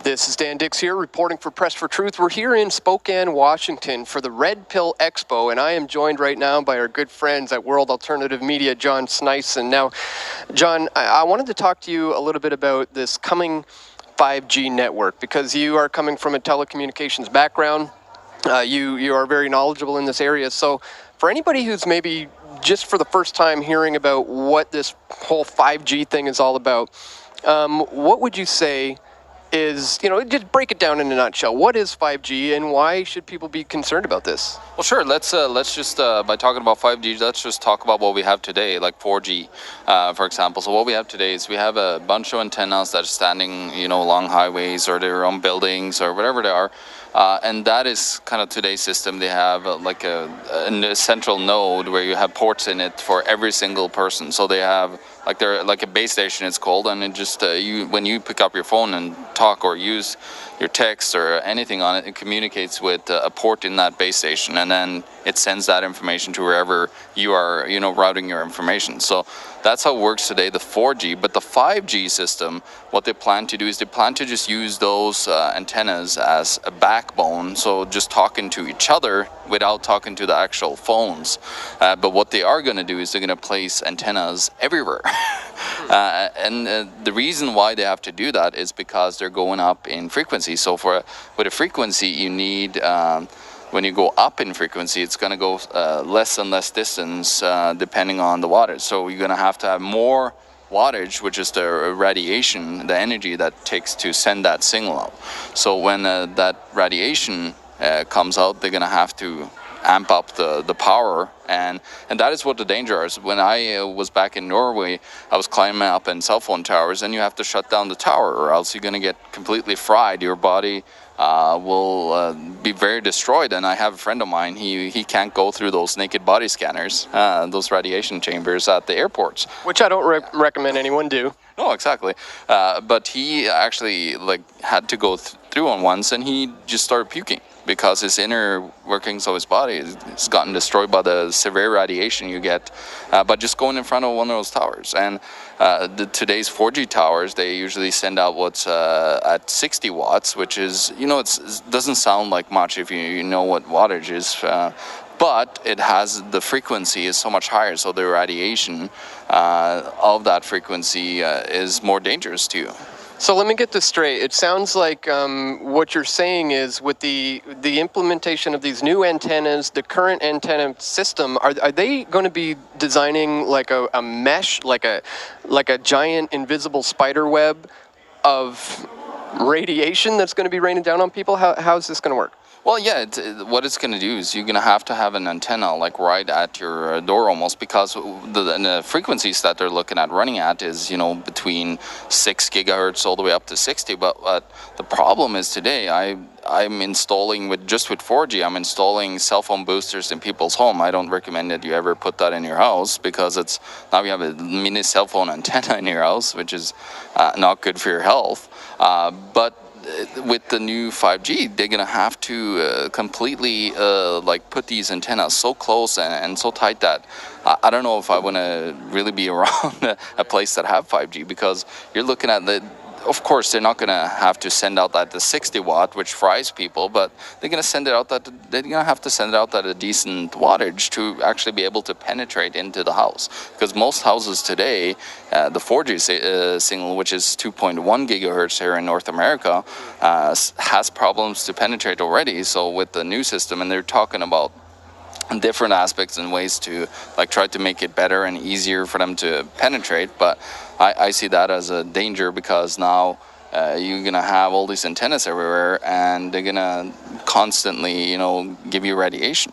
This is Dan Dix here, reporting for Press for Truth. We're here in Spokane, Washington for the Red Pill Expo, and I am joined right now by our good friends at World Alternative Media, John Sneisen. Now, John, I wanted to talk to you a little bit about this coming 5G network, because you are coming from a telecommunications background. You are very knowledgeable in this area. So for anybody who's maybe just for the first time hearing about what this whole 5G thing is all about, what would you say is, just break it down in a nutshell. What is 5G and why should people be concerned about this? Well, sure. Let's just, by talking about 5G, let's just talk about what we have today, like 4G, for example. So what we have today is we have a bunch of antennas that are standing, along highways or they're on buildings or whatever they are. And that is kind of today's system. They have like a central node where you have ports in it for every single person. So they have they're like a base station, it's called, and it just when you pick up your phone and talk or use your text or anything on it, it communicates with a port in that base station, and then it sends that information to wherever you are, routing your information. So that's how it works today, the 4G. But the 5G system, what they plan to do is they plan to just use those antennas as a backbone, so just talking to each other without talking to the actual phones. But what they are going to do is they're going to place antennas everywhere. And the reason why they have to do that is because they're going up in frequency. So with a frequency, you need, when you go up in frequency, it's going to go less and less distance depending on the wattage. So you're going to have more wattage, which is the radiation, the energy that takes to send that signal out. So when that radiation comes out, they're going to have to amp up the power, and that is what the danger is. When I was back in Norway, I was climbing up in cell phone towers, and you have to shut down the tower or else you're going to get completely fried. Your body will be very destroyed. And I have a friend of mine, he can't go through those naked body scanners, those radiation chambers at the airports. Which I don't recommend anyone do. No, exactly. But he actually had to go through on once, and he just started puking because his inner workings of his body has gotten destroyed by the severe radiation you get by just going in front of one of those towers. And today's 4G towers, they usually send out what's at 60 watts, which is, it doesn't sound like much if you know what wattage is. But it has, the frequency is so much higher, so the radiation of that frequency is more dangerous to you. So let me get this straight. It sounds like what you're saying is with the implementation of these new antennas, the current antenna system, are they going to be designing like a mesh, like a giant invisible spider web of radiation that's going to be raining down on people? How's this going to work? Well, yeah, what it's going to do is you're going to have an antenna right at your door almost, because the frequencies that they're looking at running at is, between 6 gigahertz all the way up to 60. But the problem is today I'm installing just with 4G, I'm installing cell phone boosters in people's home. I don't recommend that you ever put that in your house, because now you have a mini cell phone antenna in your house, which is not good for your health. But with the new 5G, they're going to have to completely put these antennas so close and so tight that I don't know if I want to really be around a place that have 5G, because you're looking at of course, they're not going to have to send out at the 60 watt, which fries people, but they're going to send it out they're going to have to send it out at a decent wattage to actually be able to penetrate into the house. Because most houses today, the 4G signal, which is 2.1 gigahertz here in North America, has problems to penetrate already. So with the new system, and they're talking about different aspects and ways to try to make it better and easier for them to penetrate, but I see that as a danger, because now you're gonna have all these antennas everywhere, and they're gonna constantly, give you radiation.